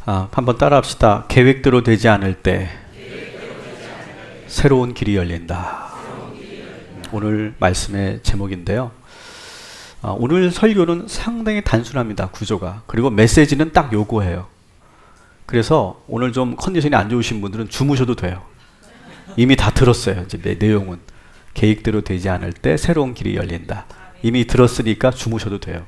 한번 따라합시다. 계획대로 되지 않을 때 새로운 길이 열린다. 오늘 말씀의 제목인데요. 오늘 설교는 상당히 단순합니다. 구조가. 그리고 메시지는 딱 요거예요. 그래서 오늘 좀 컨디션이 안 좋으신 분들은 주무셔도 돼요. 이미 다 들었어요. 이제 내용은 계획대로 되지 않을 때 새로운 길이 열린다. 이미 들었으니까 주무셔도 돼요.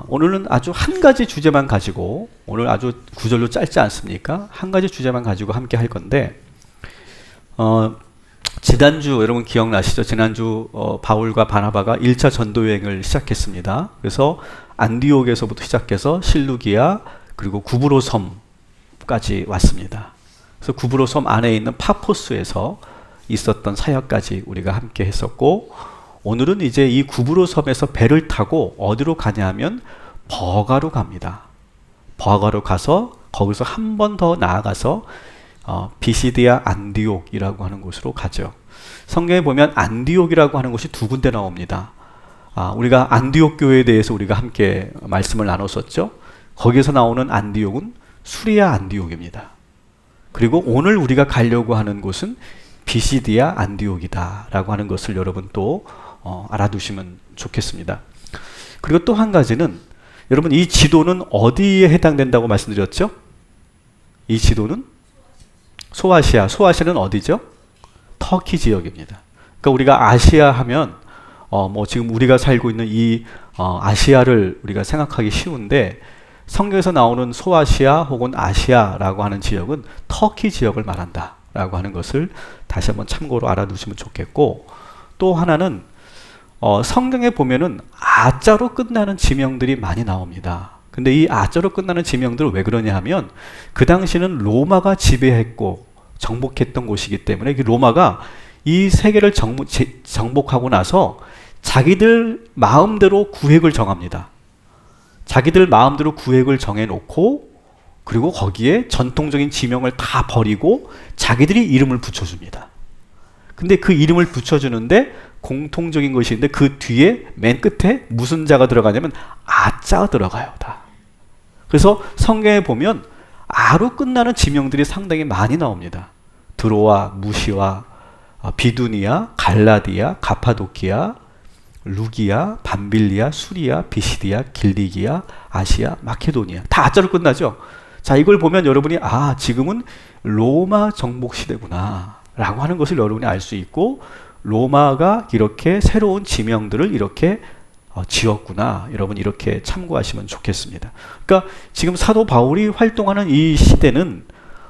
오늘은 아주 한 가지 주제만 가지고, 오늘 아주 구절로 짧지 않습니까? 한 가지 주제만 가지고 함께 할 건데, 지난주 여러분 기억나시죠? 지난주 바울과 바나바가 1차 전도 여행을 시작했습니다. 그래서 안디옥에서부터 시작해서 실루기아 그리고 구브로 섬까지 왔습니다. 그래서 구브로 섬 안에 있는 파포스에서 있었던 사역까지 우리가 함께 했었고, 오늘은 이제 이 구브로 섬에서 배를 타고 어디로 가냐면 버가로 갑니다. 버가로 가서 거기서 한 번 더 나아가서 비시디아 안디옥이라고 하는 곳으로 가죠. 성경에 보면 안디옥이라고 하는 곳이 두 군데 나옵니다. 우리가 안디옥 교회에 대해서 우리가 함께 말씀을 나눴었죠. 거기에서 나오는 안디옥은 수리아 안디옥입니다. 그리고 오늘 우리가 가려고 하는 곳은 비시디아 안디옥이다 라고 하는 것을 여러분 또 알아두시면 좋겠습니다. 그리고 또 한 가지는, 여러분 이 지도는 어디에 해당된다고 말씀드렸죠? 이 지도는 소아시아. 소아시아는 어디죠? 터키 지역입니다. 그러니까 우리가 아시아 하면 지금 우리가 살고 있는 이 아시아를 우리가 생각하기 쉬운데, 성경에서 나오는 소아시아 혹은 아시아라고 하는 지역은 터키 지역을 말한다 라고 하는 것을 다시 한번 참고로 알아두시면 좋겠고, 또 하나는 성경에 보면은 아자로 끝나는 지명들이 많이 나옵니다. 근데 이 아자로 끝나는 지명들은 왜 그러냐 하면, 그 당시는 로마가 지배했고 정복했던 곳이기 때문에 로마가 이 세계를 정복하고 나서 자기들 마음대로 구획을 정합니다. 자기들 마음대로 구획을 정해놓고, 그리고 거기에 전통적인 지명을 다 버리고 자기들이 이름을 붙여줍니다. 근데 그 이름을 붙여주는데 공통적인 것이 있는데, 그 뒤에 맨 끝에 무슨 자가 들어가냐면 아자가 들어가요. 다. 그래서 성경에 보면 아로 끝나는 지명들이 상당히 많이 나옵니다. 드로아, 무시와, 비두니아, 갈라디아, 가파도키아, 루기아, 밤빌리아, 수리아, 비시디아, 길리기아, 아시아, 마케도니아. 다 아자로 끝나죠. 자, 이걸 보면 여러분이 지금은 로마 정복 시대구나 라고 하는 것을 여러분이 알 수 있고, 로마가 이렇게 새로운 지명들을 이렇게 지었구나, 여러분 이렇게 참고하시면 좋겠습니다. 그러니까 지금 사도 바울이 활동하는 이 시대는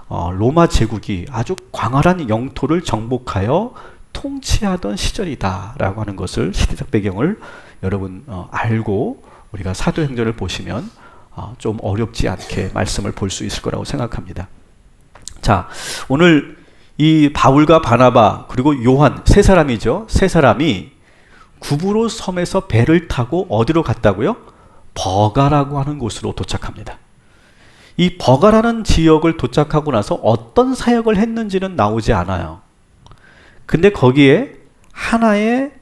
로마 제국이 아주 광활한 영토를 정복하여 통치하던 시절이다 라고 하는 것을, 시대적 배경을 여러분 알고 우리가 사도행전을 보시면 좀 어렵지 않게 말씀을 볼 수 있을 거라고 생각합니다. 자, 오늘 이 바울과 바나바 그리고 요한, 세 사람이죠. 세 사람이 구브로 섬에서 배를 타고 어디로 갔다고요? 버가라고 하는 곳으로 도착합니다. 이 버가라는 지역을 도착하고 나서 어떤 사역을 했는지는 나오지 않아요. 근데 거기에 하나의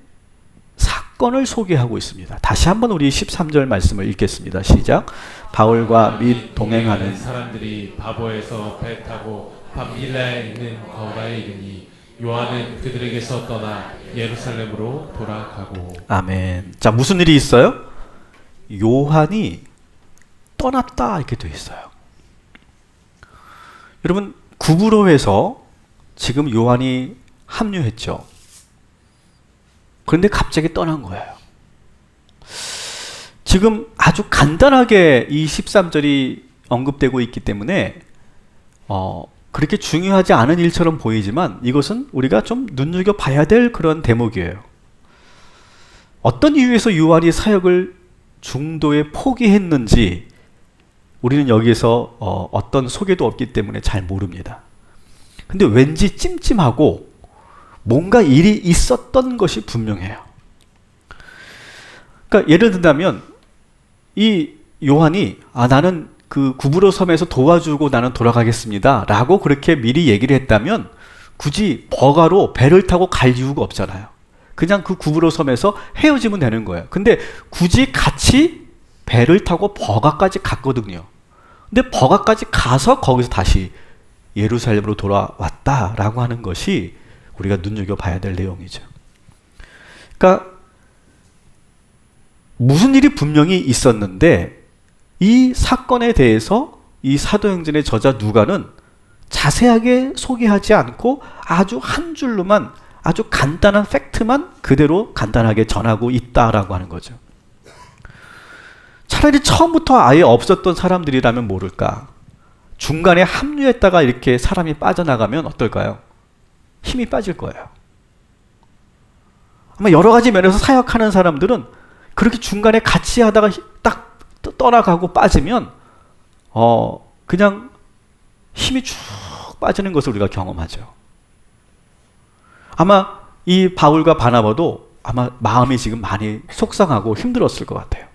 사건을 소개하고 있습니다. 다시 한번 우리 13절 말씀을 읽겠습니다. 시작. 바울과 및 동행하는 사람들이 바보에서 배 타고 밤빌라에 있는 거가에 이르니 요한은 그들에게서 떠나 예루살렘으로 돌아가고. 아멘. 자, 무슨 일이 있어요? 요한이 떠났다 이렇게 되어 있어요. 여러분, 구브로에서 지금 요한이 합류했죠. 그런데 갑자기 떠난 거예요. 지금 아주 간단하게 이 13절이 언급되고 있기 때문에 그렇게 중요하지 않은 일처럼 보이지만, 이것은 우리가 좀 눈여겨봐야 될 그런 대목이에요. 어떤 이유에서 요한이 사역을 중도에 포기했는지 우리는 여기에서 어떤 소개도 없기 때문에 잘 모릅니다. 근데 왠지 찜찜하고 뭔가 일이 있었던 것이 분명해요. 그러니까 예를 든다면 이 요한이 나는 그 구브로 섬에서 도와주고 나는 돌아가겠습니다 라고 그렇게 미리 얘기를 했다면 굳이 버가로 배를 타고 갈 이유가 없잖아요. 그냥 그 구브로 섬에서 헤어지면 되는 거예요. 근데 굳이 같이 배를 타고 버가까지 갔거든요. 근데 버가까지 가서 거기서 다시 예루살렘으로 돌아왔다라고 하는 것이 우리가 눈여겨봐야 될 내용이죠. 그러니까 무슨 일이 분명히 있었는데 이 사건에 대해서 이 사도행전의 저자 누가는 자세하게 소개하지 않고 아주 한 줄로만, 아주 간단한 팩트만 그대로 간단하게 전하고 있다라고 하는 거죠. 차라리 처음부터 아예 없었던 사람들이라면 모를까? 중간에 합류했다가 이렇게 사람이 빠져나가면 어떨까요? 힘이 빠질 거예요. 아마 여러 가지 면에서 사역하는 사람들은 그렇게 중간에 같이 하다가 딱 떠나가고 빠지면 그냥 힘이 쭉 빠지는 것을 우리가 경험하죠. 아마 이 바울과 바나바도 아마 마음이 지금 많이 속상하고 힘들었을 것 같아요.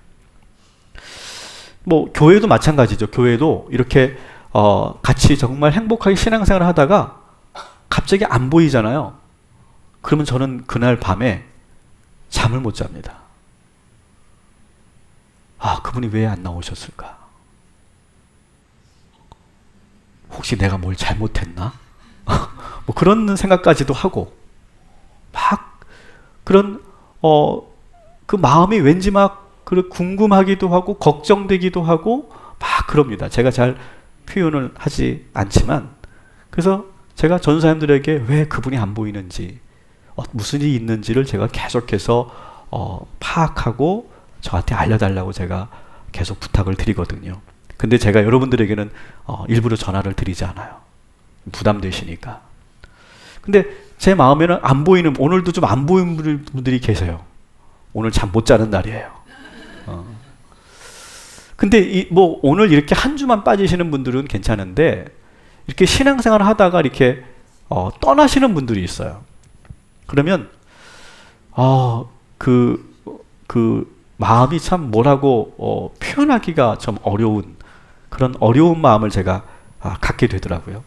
뭐 교회도 마찬가지죠. 교회도 이렇게 같이 정말 행복하게 신앙생활을 하다가 갑자기 안 보이잖아요. 그러면 저는 그날 밤에 잠을 못 잡니다. 아, 그분이 왜 안 나오셨을까? 혹시 내가 뭘 잘못했나? 뭐 그런 생각까지도 하고 막 그런 그 마음이 왠지 막 궁금하기도 하고 걱정되기도 하고 막 그럽니다. 제가 잘 표현을 하지 않지만, 그래서 제가 전사님들에게 왜 그분이 안 보이는지, 무슨 일이 있는지를 제가 계속해서 파악하고 저한테 알려달라고 제가 계속 부탁을 드리거든요. 근데 제가 여러분들에게는 일부러 전화를 드리지 않아요. 부담되시니까. 근데 제 마음에는 안 보이는, 오늘도 좀 안 보이는 분들이 계세요. 오늘 잠 못 자는 날이에요. 근데 뭐 오늘 이렇게 한 주만 빠지시는 분들은 괜찮은데, 이렇게 신앙생활을 하다가 이렇게 떠나시는 분들이 있어요. 그러면 그 마음이 참 뭐라고 표현하기가 좀 어려운 그런 어려운 마음을 제가 갖게 되더라고요.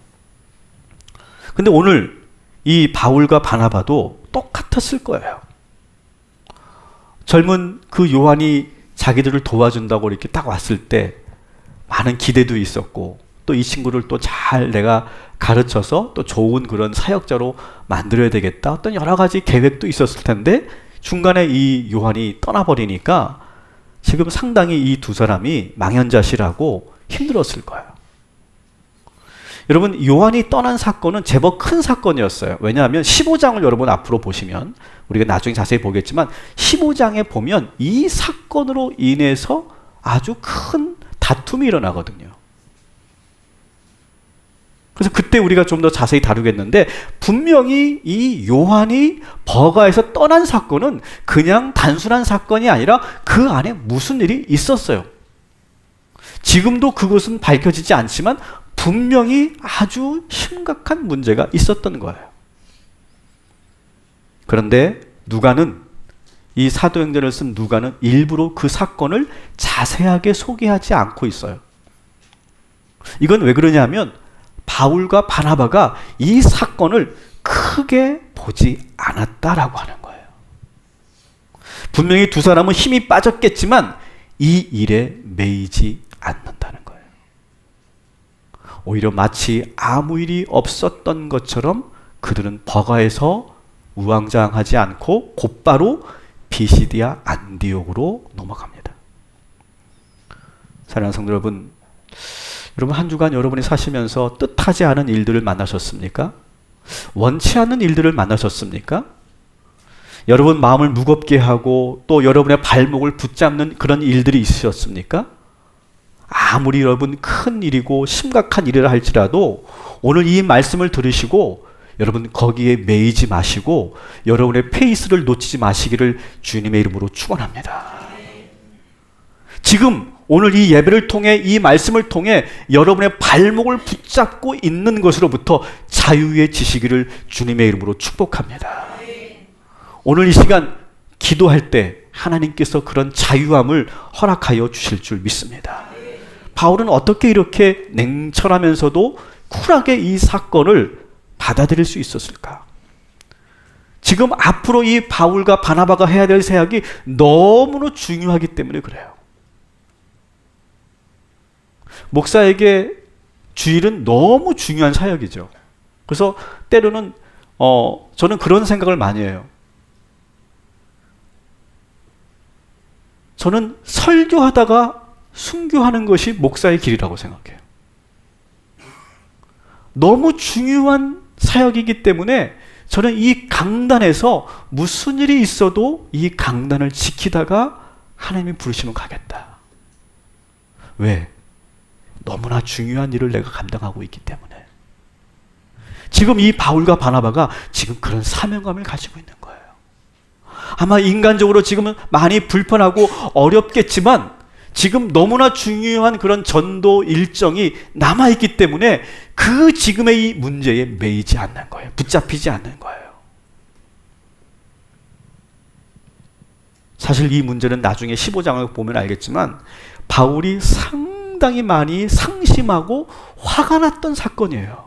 근데 오늘 이 바울과 바나바도 똑같았을 거예요. 젊은 그 요한이 자기들을 도와준다고 이렇게 딱 왔을 때 많은 기대도 있었고, 또 이 친구를 또 잘 내가 가르쳐서 또 좋은 그런 사역자로 만들어야 되겠다, 어떤 여러 가지 계획도 있었을 텐데 중간에 이 요한이 떠나버리니까 지금 상당히 이 두 사람이 망연자실하고 힘들었을 거예요. 여러분, 요한이 떠난 사건은 제법 큰 사건이었어요. 왜냐하면 15장을 여러분 앞으로 보시면, 우리가 나중에 자세히 보겠지만 15장에 보면 이 사건으로 인해서 아주 큰 다툼이 일어나거든요. 그래서 그때 우리가 좀 더 자세히 다루겠는데, 분명히 이 요한이 버가에서 떠난 사건은 그냥 단순한 사건이 아니라 그 안에 무슨 일이 있었어요. 지금도 그것은 밝혀지지 않지만 분명히 아주 심각한 문제가 있었던 거예요. 그런데 누가는, 이 사도행전을 쓴 누가는 일부러 그 사건을 자세하게 소개하지 않고 있어요. 이건 왜 그러냐면 바울과 바나바가 이 사건을 크게 보지 않았다라고 하는 거예요. 분명히 두 사람은 힘이 빠졌겠지만 이 일에 매이지 않는다는 거예요. 오히려 마치 아무 일이 없었던 것처럼 그들은 버가에서 우왕좌왕하지 않고 곧바로 비시디아 안디옥으로 넘어갑니다. 사랑하는 성도 여러분, 한 주간 여러분이 사시면서 뜻하지 않은 일들을 만나셨습니까? 원치 않는 일들을 만나셨습니까? 여러분 마음을 무겁게 하고 또 여러분의 발목을 붙잡는 그런 일들이 있으셨습니까? 아무리 여러분 큰 일이고 심각한 일이라 할지라도 오늘 이 말씀을 들으시고 여러분 거기에 매이지 마시고 여러분의 페이스를 놓치지 마시기를 주님의 이름으로 축원합니다. 지금 오늘 이 예배를 통해, 이 말씀을 통해 여러분의 발목을 붙잡고 있는 것으로부터 자유해지시기를 주님의 이름으로 축복합니다. 오늘 이 시간 기도할 때 하나님께서 그런 자유함을 허락하여 주실 줄 믿습니다. 바울은 어떻게 이렇게 냉철하면서도 쿨하게 이 사건을 받아들일 수 있었을까? 지금 앞으로 이 바울과 바나바가 해야 될 사역이 너무나 중요하기 때문에 그래요. 목사에게 주일은 너무 중요한 사역이죠. 그래서 때로는 저는 그런 생각을 많이 해요. 저는 설교하다가 순교하는 것이 목사의 길이라고 생각해요. 너무 중요한 사역이기 때문에 저는 이 강단에서 무슨 일이 있어도 이 강단을 지키다가 하나님이 부르시면 가겠다. 왜? 너무나 중요한 일을 내가 감당하고 있기 때문에. 지금 이 바울과 바나바가 지금 그런 사명감을 가지고 있는 거예요. 아마 인간적으로 지금은 많이 불편하고 어렵겠지만 지금 너무나 중요한 그런 전도 일정이 남아있기 때문에 그 지금의 이 문제에 매이지 않는 거예요. 붙잡히지 않는 거예요. 사실 이 문제는 나중에 15장을 보면 알겠지만 바울이 상당히 많이 상심하고 화가 났던 사건이에요.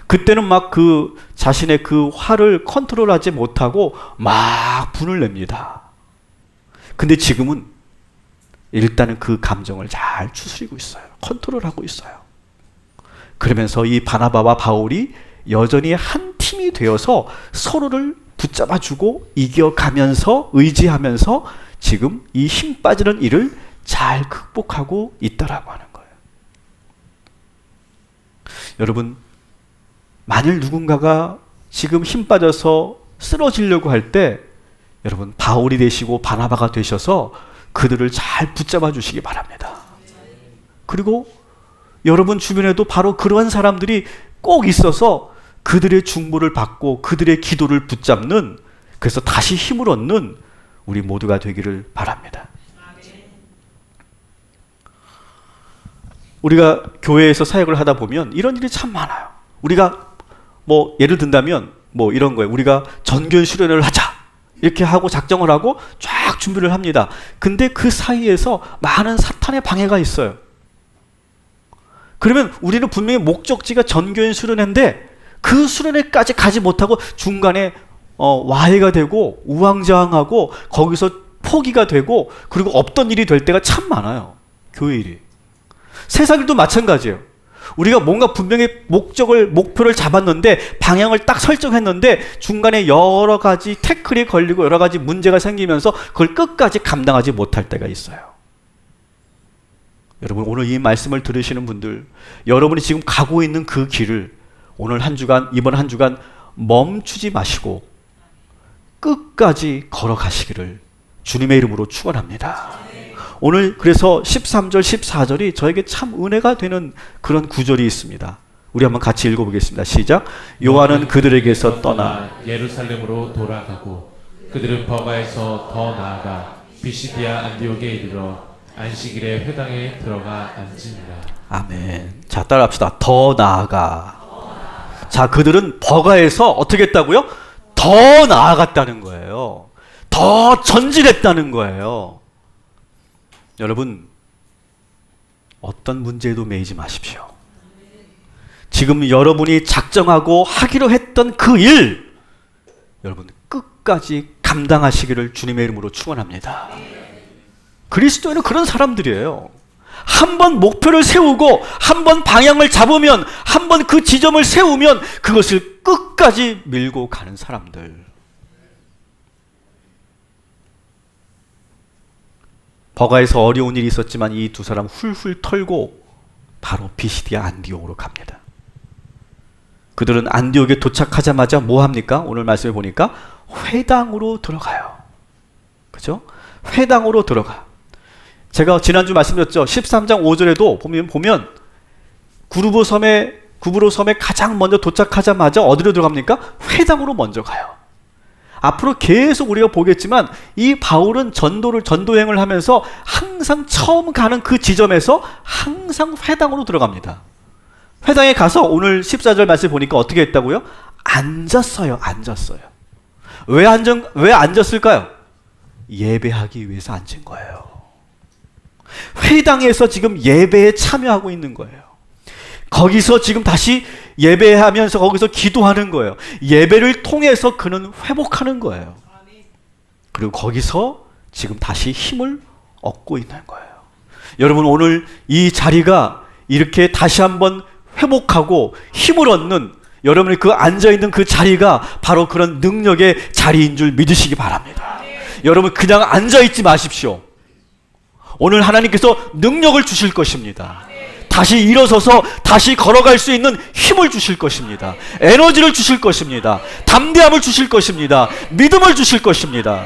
그때는 막 그 자신의 그 화를 컨트롤하지 못하고 막 분을 냅니다. 근데 지금은 일단은 그 감정을 잘 추스리고 있어요. 컨트롤하고 있어요. 그러면서 이 바나바와 바울이 여전히 한 팀이 되어서 서로를 붙잡아주고 이겨가면서 의지하면서 지금 이 힘 빠지는 일을 잘 극복하고 있다라고 하는 거예요. 여러분, 만일 누군가가 지금 힘 빠져서 쓰러지려고 할 때 여러분 바울이 되시고 바나바가 되셔서 그들을 잘 붙잡아 주시기 바랍니다. 그리고 여러분 주변에도 바로 그러한 사람들이 꼭 있어서 그들의 중보를 받고 그들의 기도를 붙잡는, 그래서 다시 힘을 얻는 우리 모두가 되기를 바랍니다. 우리가 교회에서 사역을 하다 보면 이런 일이 참 많아요. 우리가 뭐 예를 든다면 뭐 이런 거예요. 우리가 전교인 수련회를 하자 이렇게 하고 작정을 하고 쫙 준비를 합니다. 근데 그 사이에서 많은 사탄의 방해가 있어요. 그러면 우리는 분명히 목적지가 전교인 수련회인데 그 수련회까지 가지 못하고 중간에 와해가 되고 우왕좌왕하고 거기서 포기가 되고 그리고 없던 일이 될 때가 참 많아요. 교회 일이. 세상 일도 마찬가지예요. 우리가 뭔가 분명히 목표를 잡았는데 방향을 딱 설정했는데 중간에 여러 가지 태클이 걸리고 여러 가지 문제가 생기면서 그걸 끝까지 감당하지 못할 때가 있어요. 여러분, 오늘 이 말씀을 들으시는 분들, 여러분이 지금 가고 있는 그 길을 오늘 한 주간, 이번 한 주간 멈추지 마시고 끝까지 걸어가시기를 주님의 이름으로 축원합니다. 오늘 그래서 13절, 14절이 저에게 참 은혜가 되는 그런 구절이 있습니다. 우리 한번 같이 읽어보겠습니다. 시작. 요한은 그들에게서 떠나 예루살렘으로 돌아가고 그들은 버가에서 더 나아가 비시디아 안디옥에 이르러 안식일에 회당에 들어가 앉으니라. 아멘. 자, 따라합시다. 더 나아가. 자, 그들은 버가에서 어떻게 했다고요? 더 나아갔다는 거예요. 더 전진했다는 거예요. 여러분, 어떤 문제에도 매이지 마십시오. 지금 여러분이 작정하고 하기로 했던 그 일, 여러분 끝까지 감당하시기를 주님의 이름으로 축원합니다. 그리스도인은 그런 사람들이에요. 한 번 목표를 세우고 한 번 방향을 잡으면, 한 번 그 지점을 세우면 그것을 끝까지 밀고 가는 사람들. 버가에서 어려운 일이 있었지만 이 두 사람 훌훌 털고 바로 비시디아 안디옥으로 갑니다. 그들은 안디옥에 도착하자마자 뭐 합니까? 오늘 말씀에 보니까 회당으로 들어가요. 그죠? 회당으로 들어가. 제가 지난주 말씀드렸죠. 13장 5절에도 보면 구브로 섬에 가장 먼저 도착하자마자 어디로 들어갑니까? 회당으로 먼저 가요. 앞으로 계속 우리가 보겠지만 이 바울은 전도행을 하면서 항상 처음 가는 그 지점에서 항상 회당으로 들어갑니다. 회당에 가서 오늘 14절 말씀 보니까 어떻게 했다고요? 앉았어요. 왜 앉았을까요? 예배하기 위해서 앉은 거예요. 회당에서 지금 예배에 참여하고 있는 거예요. 거기서 지금 다시 예배하면서 거기서 기도하는 거예요. 예배를 통해서 그는 회복하는 거예요. 그리고 거기서 지금 다시 힘을 얻고 있는 거예요. 여러분, 오늘 이 자리가 이렇게 다시 한번 회복하고 힘을 얻는, 여러분이 그 앉아있는 그 자리가 바로 그런 능력의 자리인 줄 믿으시기 바랍니다. 여러분, 그냥 앉아있지 마십시오. 오늘 하나님께서 능력을 주실 것입니다. 다시 일어서서 다시 걸어갈 수 있는 힘을 주실 것입니다. 에너지를 주실 것입니다. 담대함을 주실 것입니다. 믿음을 주실 것입니다.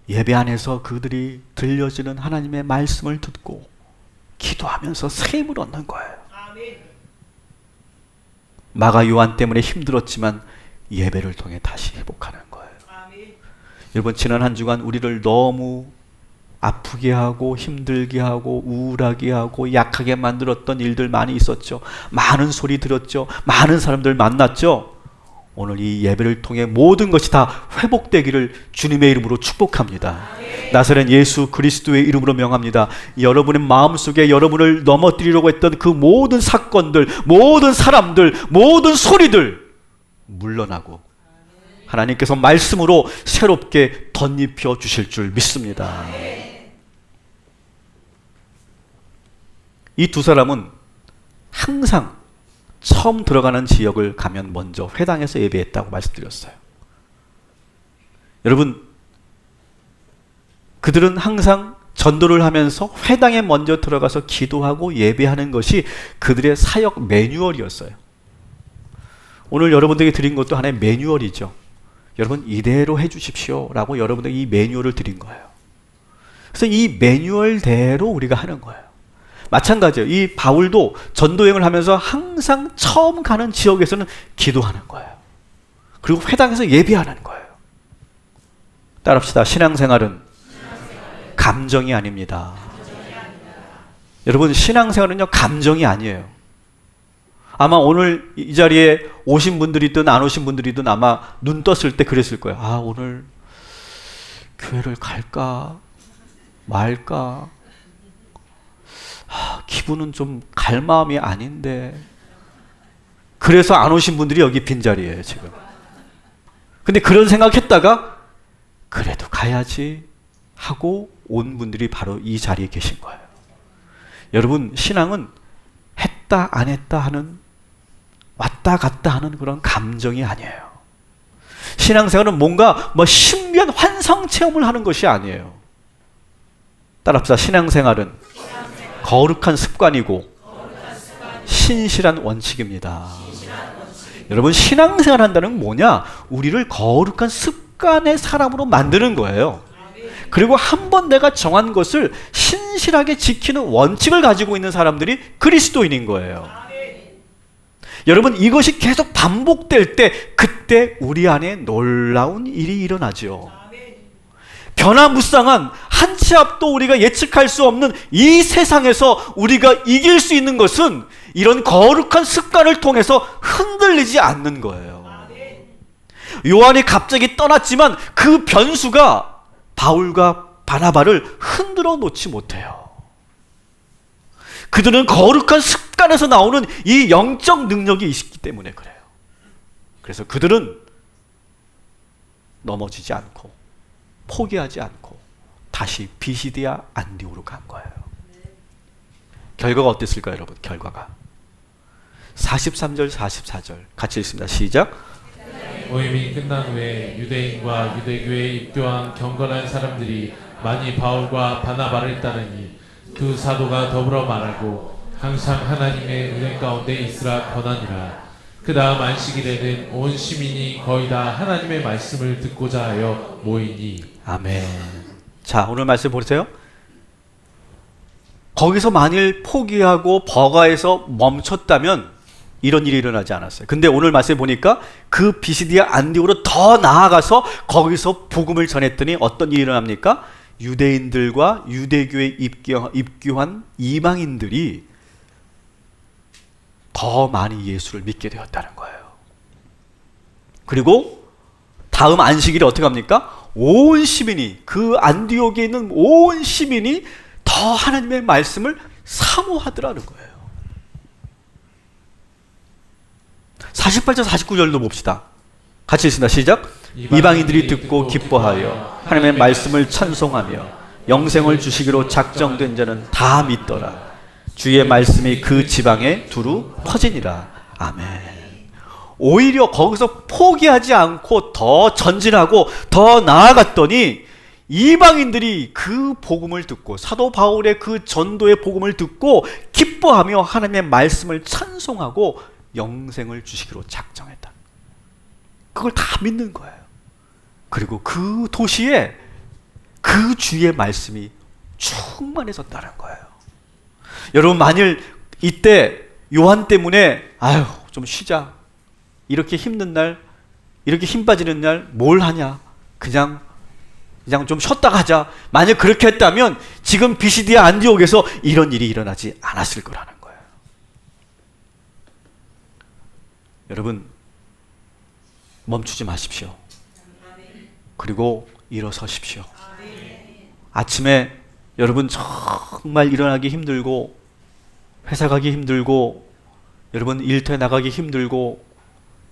예배 안에서 그들이 들려지는 하나님의 말씀을 듣고 기도하면서 새 힘을 얻는 거예요. 마가 요한 때문에 힘들었지만 예배를 통해 다시 회복하는 거예요. 여러분, 지난 한 주간 우리를 너무 아프게 하고 힘들게 하고 우울하게 하고 약하게 만들었던 일들 많이 있었죠. 많은 소리 들었죠. 많은 사람들 만났죠. 오늘 이 예배를 통해 모든 것이 다 회복되기를 주님의 이름으로 축복합니다. 나사렛 예수 그리스도의 이름으로 명합니다. 여러분의 마음속에 여러분을 넘어뜨리려고 했던 그 모든 사건들, 모든 사람들, 모든 소리들 물러나고 하나님께서 말씀으로 새롭게 덧입혀 주실 줄 믿습니다. 이 두 사람은 항상 처음 들어가는 지역을 가면 먼저 회당에서 예배했다고 말씀드렸어요. 여러분, 그들은 항상 전도를 하면서 회당에 먼저 들어가서 기도하고 예배하는 것이 그들의 사역 매뉴얼이었어요. 오늘 여러분들에게 드린 것도 하나의 매뉴얼이죠. 여러분, 이대로 해주십시오 라고 여러분들에게 이 매뉴얼을 드린 거예요. 그래서 이 매뉴얼대로 우리가 하는 거예요. 마찬가지예요. 이 바울도 전도여행을 하면서 항상 처음 가는 지역에서는 기도하는 거예요. 그리고 회당에서 예배하는 거예요. 따라합시다. 신앙생활은 감정이 아닙니다. 여러분, 신앙생활은요, 감정이 아니에요. 아마 오늘 이 자리에 오신 분들이든 안 오신 분들이든 아마 눈 떴을 때 그랬을 거예요. 아, 오늘 교회를 갈까 말까, 기분은 좀 갈 마음이 아닌데. 그래서 안 오신 분들이 여기 빈자리예요 지금. 근데 그런 생각했다가 그래도 가야지 하고 온 분들이 바로 이 자리에 계신 거예요. 여러분, 신앙은 했다 안 했다 하는, 왔다 갔다 하는 그런 감정이 아니에요. 신앙생활은 뭔가 신비한 환상 체험을 하는 것이 아니에요. 따라합시다. 신앙생활은 거룩한 습관이고 신실한 원칙입니다. 여러분, 신앙생활 한다는 건 뭐냐? 우리를 거룩한 습관의 사람으로 만드는 거예요. 그리고 한번 내가 정한 것을 신실하게 지키는 원칙을 가지고 있는 사람들이 그리스도인인 거예요. 여러분, 이것이 계속 반복될 때 그때 우리 안에 놀라운 일이 일어나죠. 변화무쌍한 한 치 앞도 우리가 예측할 수 없는 이 세상에서 우리가 이길 수 있는 것은 이런 거룩한 습관을 통해서 흔들리지 않는 거예요. 요한이 갑자기 떠났지만 그 변수가 바울과 바나바를 흔들어 놓지 못해요. 그들은 거룩한 습관에서 나오는 이 영적 능력이 있기 때문에 그래요. 그래서 그들은 넘어지지 않고 포기하지 않고 다시 비시디아 안디오로 간 거예요. 결과가 어땠을까요, 여러분? 결과가 43절 44절 같이 읽습니다. 시작. 모임이 끝난 후에 유대인과 유대교에 입교한 경건한 사람들이 많이 바울과 바나바를 따르니 두 사도가 더불어 말하고 항상 하나님의 은혜 가운데 있으라 권하니라. 그 다음 안식일에는 온 시민이 거의 다 하나님의 말씀을 듣고자 하여 모이니. 아멘. 자, 오늘 말씀 보세요. 거기서 만일 포기하고 버가에서 멈췄다면 이런 일이 일어나지 않았어요. 근데 오늘 말씀 보니까 그 비시디아 안디오로 더 나아가서 거기서 복음을 전했더니 어떤 일이 일어납니까? 유대인들과 유대교에 입교한 이방인들이 더 많이 예수를 믿게 되었다는 거예요. 그리고 다음 안식일에 어떻게 합니까? 온 시민이, 그 안디옥에 있는 온 시민이 더 하나님의 말씀을 사모하더라는 거예요. 48절 49절도 봅시다. 같이 읽습니다. 시작. 이방인들이 듣고 기뻐하여 하나님의 말씀을 찬송하며 영생을 주시기로 작정된 자는 다 믿더라. 주의 말씀이 그 지방에 두루 퍼지니라. 아멘. 오히려 거기서 포기하지 않고 더 전진하고 더 나아갔더니 이방인들이 그 복음을 듣고 사도 바울의 그 전도의 복음을 듣고 기뻐하며 하나님의 말씀을 찬송하고 영생을 주시기로 작정했다. 그걸 다 믿는 거예요. 그리고 그 도시에 그 주의 말씀이 충만해졌다는 거예요. 여러분, 만일 이때 요한 때문에 아유 좀 쉬자, 이렇게 힘든 날, 이렇게 힘 빠지는 날 뭘 하냐, 그냥 좀 쉬었다 가자, 만약 그렇게 했다면 지금 비시디아 안디옥에서 이런 일이 일어나지 않았을 거라는 거예요. 여러분, 멈추지 마십시오. 그리고 일어서십시오. 아침에 여러분 정말 일어나기 힘들고 회사 가기 힘들고 여러분 일터에 나가기 힘들고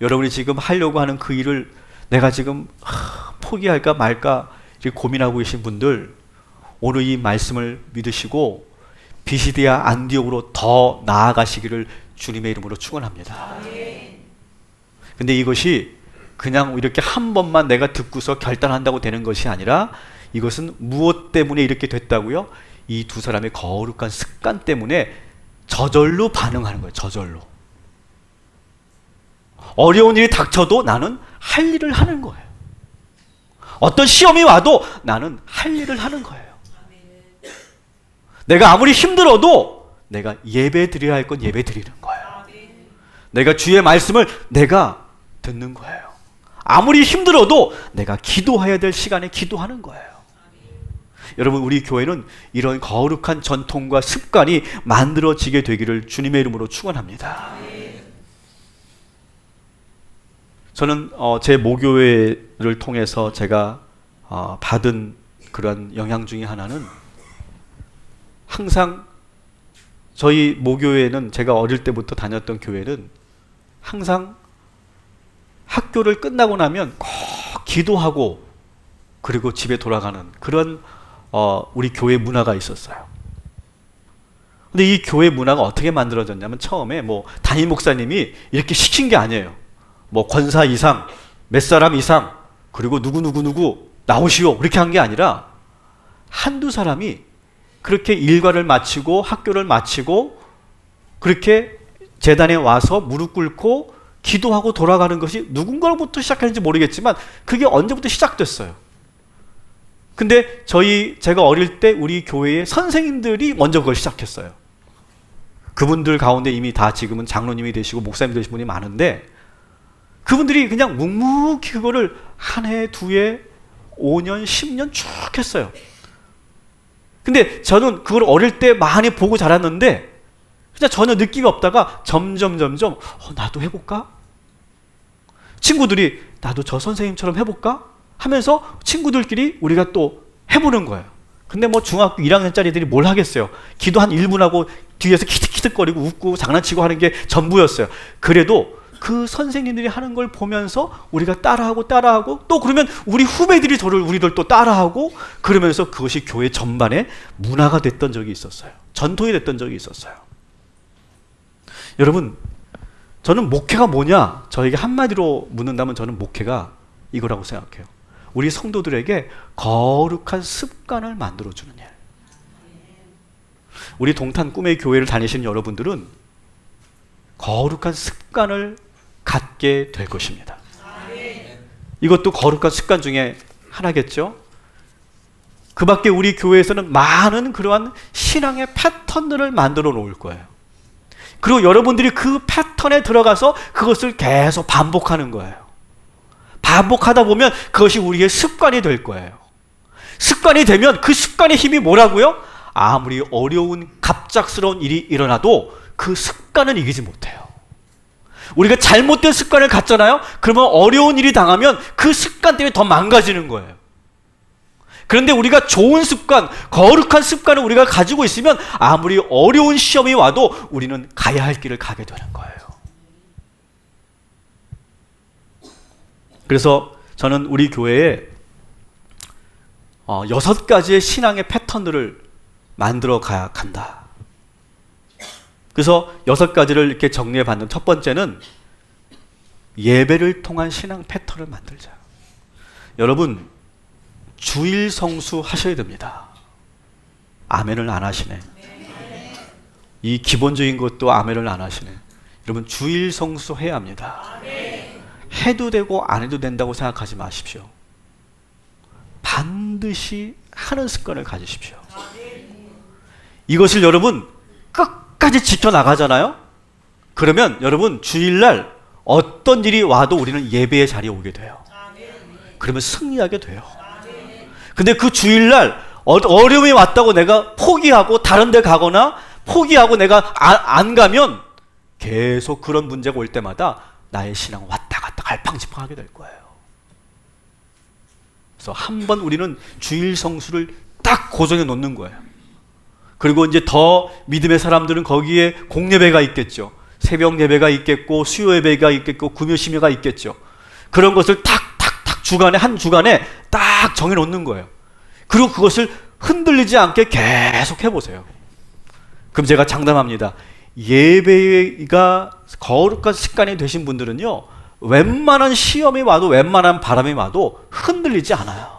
여러분이 지금 하려고 하는 그 일을 내가 지금 포기할까 말까 이렇게 고민하고 계신 분들, 오늘 이 말씀을 믿으시고 비시디아 안디옥으로 더 나아가시기를 주님의 이름으로 축원합니다. 근데 이것이 그냥 이렇게 한 번만 내가 듣고서 결단한다고 되는 것이 아니라 이것은 무엇 때문에 이렇게 됐다고요? 이 두 사람의 거룩한 습관 때문에 저절로 반응하는 거예요. 저절로. 어려운 일이 닥쳐도 나는 할 일을 하는 거예요. 어떤 시험이 와도 나는 할 일을 하는 거예요. 내가 아무리 힘들어도 내가 예배 드려야 할 건 예배 드리는 거예요. 내가 주의 말씀을 내가 듣는 거예요. 아무리 힘들어도 내가 기도해야 될 시간에 기도하는 거예요. 여러분, 우리 교회는 이런 거룩한 전통과 습관이 만들어지게 되기를 주님의 이름으로 축원합니다. 저는 제 모교회를 통해서 제가 받은 그런 영향 중에 하나는, 항상 저희 모교회는, 제가 어릴 때부터 다녔던 교회는 항상 학교를 끝나고 나면 꼭 기도하고 그리고 집에 돌아가는 그런 우리 교회 문화가 있었어요. 근데 이 교회 문화가 어떻게 만들어졌냐면, 처음에 뭐 담임 목사님이 이렇게 시킨 게 아니에요. 뭐 권사 이상, 몇 사람 이상, 그리고 누구 나오시오, 그렇게 한 게 아니라 한두 사람이 그렇게 일과를 마치고 학교를 마치고 그렇게 제단에 와서 무릎 꿇고 기도하고 돌아가는 것이 누군가로부터 시작했는지 모르겠지만 그게 언제부터 시작됐어요. 근데 제가 어릴 때 우리 교회의 선생님들이 먼저 그걸 시작했어요. 그분들 가운데 이미 다 지금은 장로님이 되시고 목사님 되신 분이 많은데, 그분들이 그냥 묵묵히 그거를 한 해, 두 해, 5년, 10년 쭉 했어요. 근데 저는 그걸 어릴 때 많이 보고 자랐는데 진짜 전혀 느낌이 없다가 점점 나도 해볼까? 친구들이 나도 저 선생님처럼 해볼까? 하면서 친구들끼리 우리가 또 해보는 거예요. 근데 뭐 중학교 1학년짜리들이 뭘 하겠어요. 기도 한 1분 하고 뒤에서 키득키득거리고 웃고 장난치고 하는 게 전부였어요. 그래도 그 선생님들이 하는 걸 보면서 우리가 따라하고 또 그러면 우리 후배들이 우리를 또 따라하고, 그러면서 그것이 교회 전반의 문화가 됐던 적이 있었어요. 전통이 됐던 적이 있었어요. 여러분, 저는 목회가 뭐냐, 저에게 한마디로 묻는다면 저는 목회가 이거라고 생각해요. 우리 성도들에게 거룩한 습관을 만들어주는 일. 우리 동탄 꿈의 교회를 다니시는 여러분들은 거룩한 습관을 갖게 될 것입니다. 이것도 거룩한 습관 중에 하나겠죠. 그 밖에 우리 교회에서는 많은 그러한 신앙의 패턴들을 만들어 놓을 거예요. 그리고 여러분들이 그 패턴에 들어가서 그것을 계속 반복하는 거예요. 반복하다 보면 그것이 우리의 습관이 될 거예요. 습관이 되면 그 습관의 힘이 뭐라고요? 아무리 어려운 갑작스러운 일이 일어나도 그 습관은 이기지 못해요. 우리가 잘못된 습관을 갖잖아요. 그러면 어려운 일이 당하면 그 습관 때문에 더 망가지는 거예요. 그런데 우리가 좋은 습관, 거룩한 습관을 우리가 가지고 있으면 아무리 어려운 시험이 와도 우리는 가야 할 길을 가게 되는 거예요. 그래서 저는 우리 교회에 6가지의 신앙의 패턴들을 만들어 가야 간다. 그래서 6가지를 이렇게 정리해 봤는데, 첫 번째는 예배를 통한 신앙 패턴을 만들자. 여러분, 주일 성수 하셔야 됩니다. 아멘을 안 하시네. 이 기본적인 것도 아멘을 안 하시네. 여러분, 주일 성수 해야 합니다. 해도 되고 안 해도 된다고 생각하지 마십시오. 반드시 하는 습관을 가지십시오. 이것을 여러분 끝까지 지켜나가잖아요. 그러면 여러분 주일날 어떤 일이 와도 우리는 예배의 자리에 오게 돼요. 그러면 승리하게 돼요. 근데 그 주일날 어려움이 왔다고 내가 포기하고 다른 데 가거나 포기하고 내가 안 가면 계속 그런 문제가 올 때마다 나의 신앙은 왔다 갔다 갈팡질팡하게 될 거예요. 그래서 한번 우리는 주일 성수를 딱 고정해 놓는 거예요. 그리고 이제 더 믿음의 사람들은 거기에 공예배가 있겠죠. 새벽 예배가 있겠고 수요 예배가 있겠고 금요 심야가 있겠죠. 그런 것을 탁탁탁 주간에 한 주간에 딱 정해 놓는 거예요. 그리고 그것을 흔들리지 않게 계속 해보세요. 그럼 제가 장담합니다. 예배가 거룩한 습관이 되신 분들은요, 웬만한 시험이 와도 웬만한 바람이 와도 흔들리지 않아요.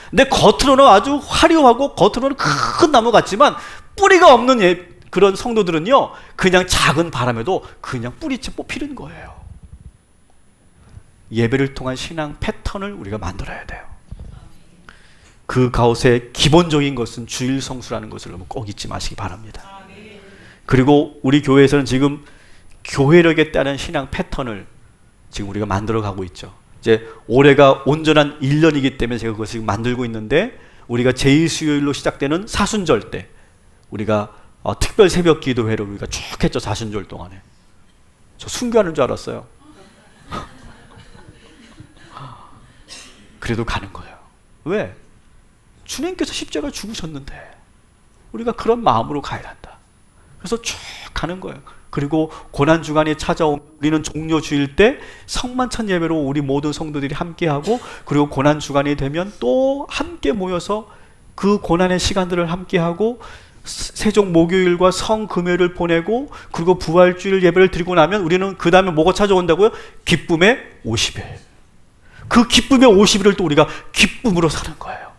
근데 겉으로는 아주 화려하고 겉으로는 큰 나무 같지만 뿌리가 없는 그런 성도들은요, 그냥 작은 바람에도 그냥 뿌리채 뽑히는 거예요. 예배를 통한 신앙 패턴을 우리가 만들어야 돼요. 그 가운데 기본적인 것은 주일 성수라는 것을 꼭 잊지 마시기 바랍니다. 그리고 우리 교회에서는 지금 교회력에 따른 신앙 패턴을 지금 우리가 만들어 가고 있죠. 이제 올해가 온전한 1년이기 때문에 제가 그것을 만들고 있는데, 우리가 제2수요일로 시작되는 사순절 때 우리가 특별 새벽 기도회를 우리가 쭉 했죠. 사순절 동안에. 저 순교하는 줄 알았어요. 그래도 가는 거예요. 왜? 주님께서 십자가 죽으셨는데 우리가 그런 마음으로 가야 한다. 그래서 쭉 가는 거예요. 그리고 고난주간이 찾아온 우리는 종료주일 때 성만찬 예배로 우리 모든 성도들이 함께하고, 그리고 고난주간이 되면 또 함께 모여서 그 고난의 시간들을 함께하고, 세종 목요일과 성금요일을 보내고, 그리고 부활주일 예배를 드리고 나면 우리는 그 다음에 뭐가 찾아온다고요? 기쁨의 50일. 그 기쁨의 50일을 또 우리가 기쁨으로 사는 거예요.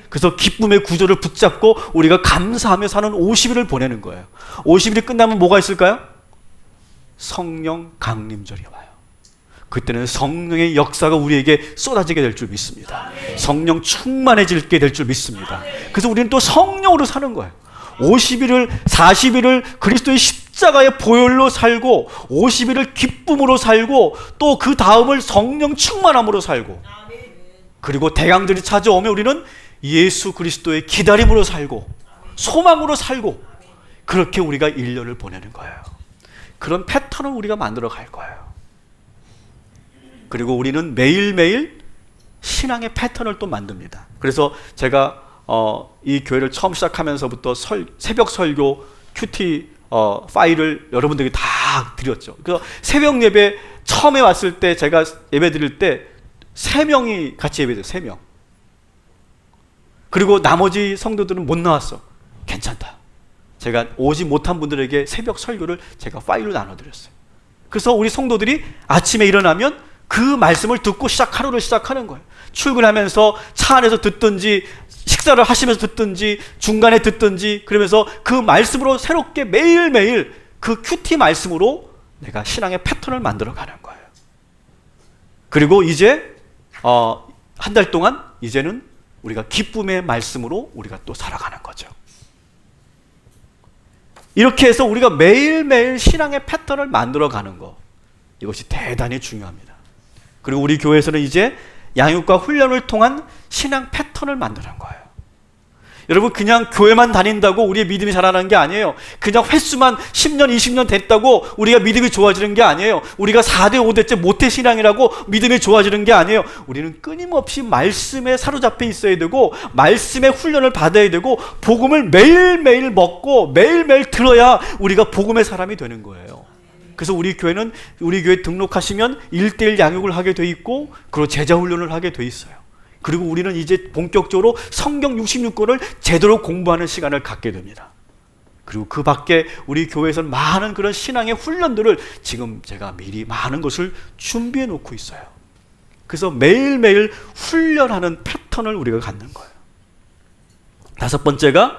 그래서 기쁨의 구조를 붙잡고 우리가 감사하며 사는 50일을 보내는 거예요. 50일이 끝나면 뭐가 있을까요? 성령 강림절이 와요. 그때는 성령의 역사가 우리에게 쏟아지게 될 줄 믿습니다. 성령 충만해지게 될 줄 믿습니다. 그래서 우리는 또 성령으로 사는 거예요. 50일을 40일을 그리스도의 십자가의 보혈로 살고, 50일을 기쁨으로 살고, 또 그 다음을 성령 충만함으로 살고, 그리고 대강들이 찾아오면 우리는 예수 그리스도의 기다림으로 살고 소망으로 살고, 그렇게 우리가 1년을 보내는 거예요. 그런 패턴을 우리가 만들어 갈 거예요. 그리고 우리는 매일매일 신앙의 패턴을 또 만듭니다. 그래서 제가 이 교회를 처음 시작하면서부터 새벽 설교 큐티 파일을 여러분들에게 다 드렸죠. 그래서 새벽 예배 처음에 왔을 때 제가 예배 드릴 때 3명이 같이 예배 드려요. 3명. 그리고 나머지 성도들은 못 나왔어. 괜찮다. 제가 오지 못한 분들에게 새벽 설교를 제가 파일로 나눠드렸어요. 그래서 우리 성도들이 아침에 일어나면 그 말씀을 듣고 하루를 시작하는 거예요. 출근하면서 차 안에서 듣든지, 식사를 하시면서 듣든지, 중간에 듣든지, 그러면서 그 말씀으로 새롭게 매일매일 그 큐티 말씀으로 내가 신앙의 패턴을 만들어 가는 거예요. 그리고 이제 한 달 동안 이제는 우리가 기쁨의 말씀으로 우리가 또 살아가는 거죠. 이렇게 해서 우리가 매일매일 신앙의 패턴을 만들어가는 거, 이것이 대단히 중요합니다. 그리고 우리 교회에서는 이제 양육과 훈련을 통한 신앙 패턴을 만드는 거예요. 여러분, 그냥 교회만 다닌다고 우리의 믿음이 자라나는 게 아니에요. 그냥 횟수만 10년, 20년 됐다고 우리가 믿음이 좋아지는 게 아니에요. 우리가 4대, 5대째 모태신앙이라고 믿음이 좋아지는 게 아니에요. 우리는 끊임없이 말씀에 사로잡혀 있어야 되고, 말씀의 훈련을 받아야 되고, 복음을 매일매일 먹고 매일매일 들어야 우리가 복음의 사람이 되는 거예요. 그래서 우리 교회는 우리 교회 등록하시면 1:1 양육을 하게 돼 있고 그리고 제자 훈련을 하게 돼 있어요. 그리고 우리는 이제 본격적으로 성경 66권을 제대로 공부하는 시간을 갖게 됩니다. 그리고 그 밖에 우리 교회에서는 많은 그런 신앙의 훈련들을 지금 제가 미리 많은 것을 준비해 놓고 있어요. 그래서 매일매일 훈련하는 패턴을 우리가 갖는 거예요. 5번째가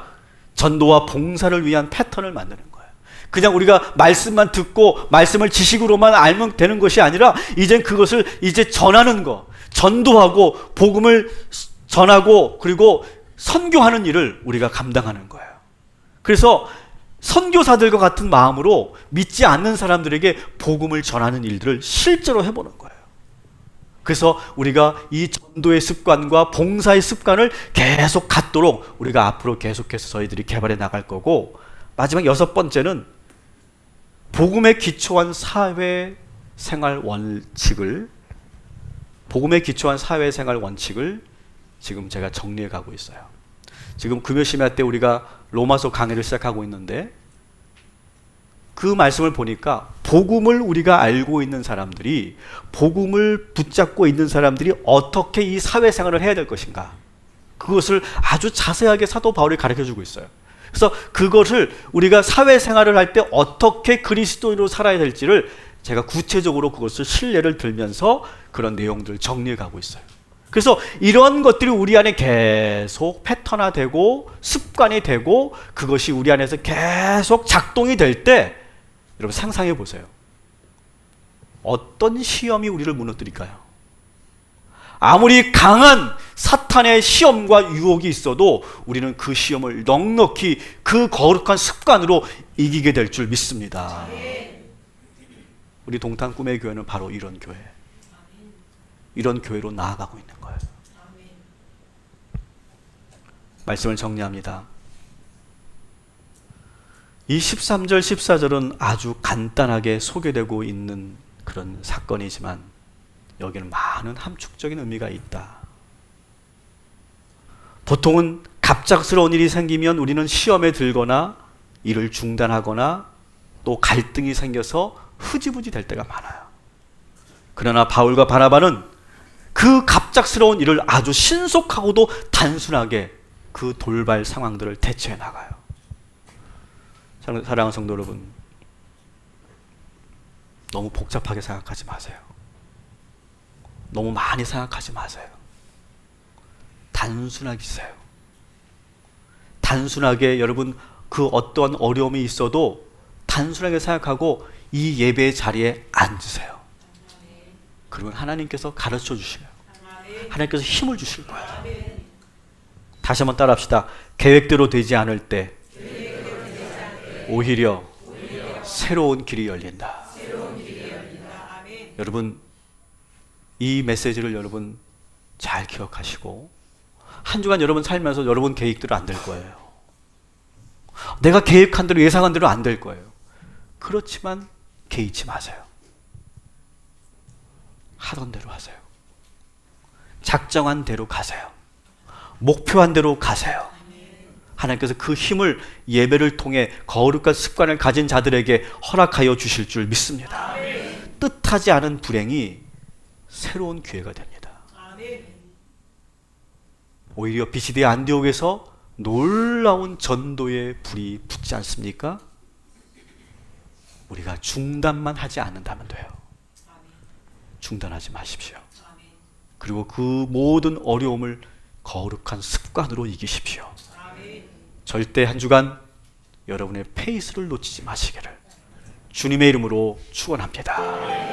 전도와 봉사를 위한 패턴을 만드는 거예요. 그냥 우리가 말씀만 듣고 말씀을 지식으로만 알면 되는 것이 아니라 이젠 그것을 이제 전하는 거, 전도하고 복음을 전하고 그리고 선교하는 일을 우리가 감당하는 거예요. 그래서 선교사들과 같은 마음으로 믿지 않는 사람들에게 복음을 전하는 일들을 실제로 해보는 거예요. 그래서 우리가 이 전도의 습관과 봉사의 습관을 계속 갖도록 우리가 앞으로 계속해서 저희들이 개발해 나갈 거고, 마지막 6번째는 복음에 기초한 사회생활 원칙을 지금 제가 정리해 가고 있어요. 지금 금요심야 때 우리가 로마서 강의를 시작하고 있는데 그 말씀을 보니까 복음을 우리가 알고 있는 사람들이, 복음을 붙잡고 있는 사람들이 어떻게 이 사회생활을 해야 될 것인가, 그것을 아주 자세하게 사도 바울이 가르쳐주고 있어요. 그래서 그것을 우리가 사회생활을 할 때 어떻게 그리스도인으로 살아야 될지를 제가 구체적으로 그것을 신뢰를 들면서 그런 내용들을 정리해 가고 있어요. 그래서 이런 것들이 우리 안에 계속 패턴화되고 습관이 되고 그것이 우리 안에서 계속 작동이 될 때, 여러분 상상해 보세요. 어떤 시험이 우리를 무너뜨릴까요? 아무리 강한 사탄의 시험과 유혹이 있어도 우리는 그 시험을 넉넉히 그 거룩한 습관으로 이기게 될 줄 믿습니다. 우리 동탄 꿈의 교회는 바로 이런 교회, 이런 교회로 나아가고 있는 거예요. 말씀을 정리합니다. 이 13절 14절은 아주 간단하게 소개되고 있는 그런 사건이지만 여기는 많은 함축적인 의미가 있다. 보통은 갑작스러운 일이 생기면 우리는 시험에 들거나 일을 중단하거나 또 갈등이 생겨서 흐지부지 될 때가 많아요. 그러나 바울과 바나바는 그 갑작스러운 일을 아주 신속하고도 단순하게 그 돌발 상황들을 대처해 나가요. 사랑하는 성도 여러분, 너무 복잡하게 생각하지 마세요. 너무 많이 생각하지 마세요. 단순하게 있어요. 단순하게 여러분 그 어떠한 어려움이 있어도 단순하게 생각하고 이 예배의 자리에 앉으세요. 그러면 하나님께서 가르쳐 주셔요. 하나님께서 힘을 주실 거예요. 다시 한번 따라합시다. 계획대로 되지 않을 때 오히려 새로운 길이 열린다. 여러분 이 메시지를 여러분 잘 기억하시고 한 주간 여러분 살면서 여러분 계획대로 안 될 거예요. 내가 계획한 대로 예상한 대로 안 될 거예요. 그렇지만 개의치 마세요. 하던 대로 하세요. 작정한 대로 가세요. 목표한 대로 가세요. 하나님께서 그 힘을 예배를 통해 거룩한 습관을 가진 자들에게 허락하여 주실 줄 믿습니다. 뜻하지 않은 불행이 새로운 기회가 됩니다. 오히려 비시디아 안디옥에서 놀라운 전도의 불이 붙지 않습니까? 우리가 중단만 하지 않는다면 돼요. 중단하지 마십시오. 그리고 그 모든 어려움을 거룩한 습관으로 이기십시오. 절대 한 주간 여러분의 페이스를 놓치지 마시기를 주님의 이름으로 축원합니다.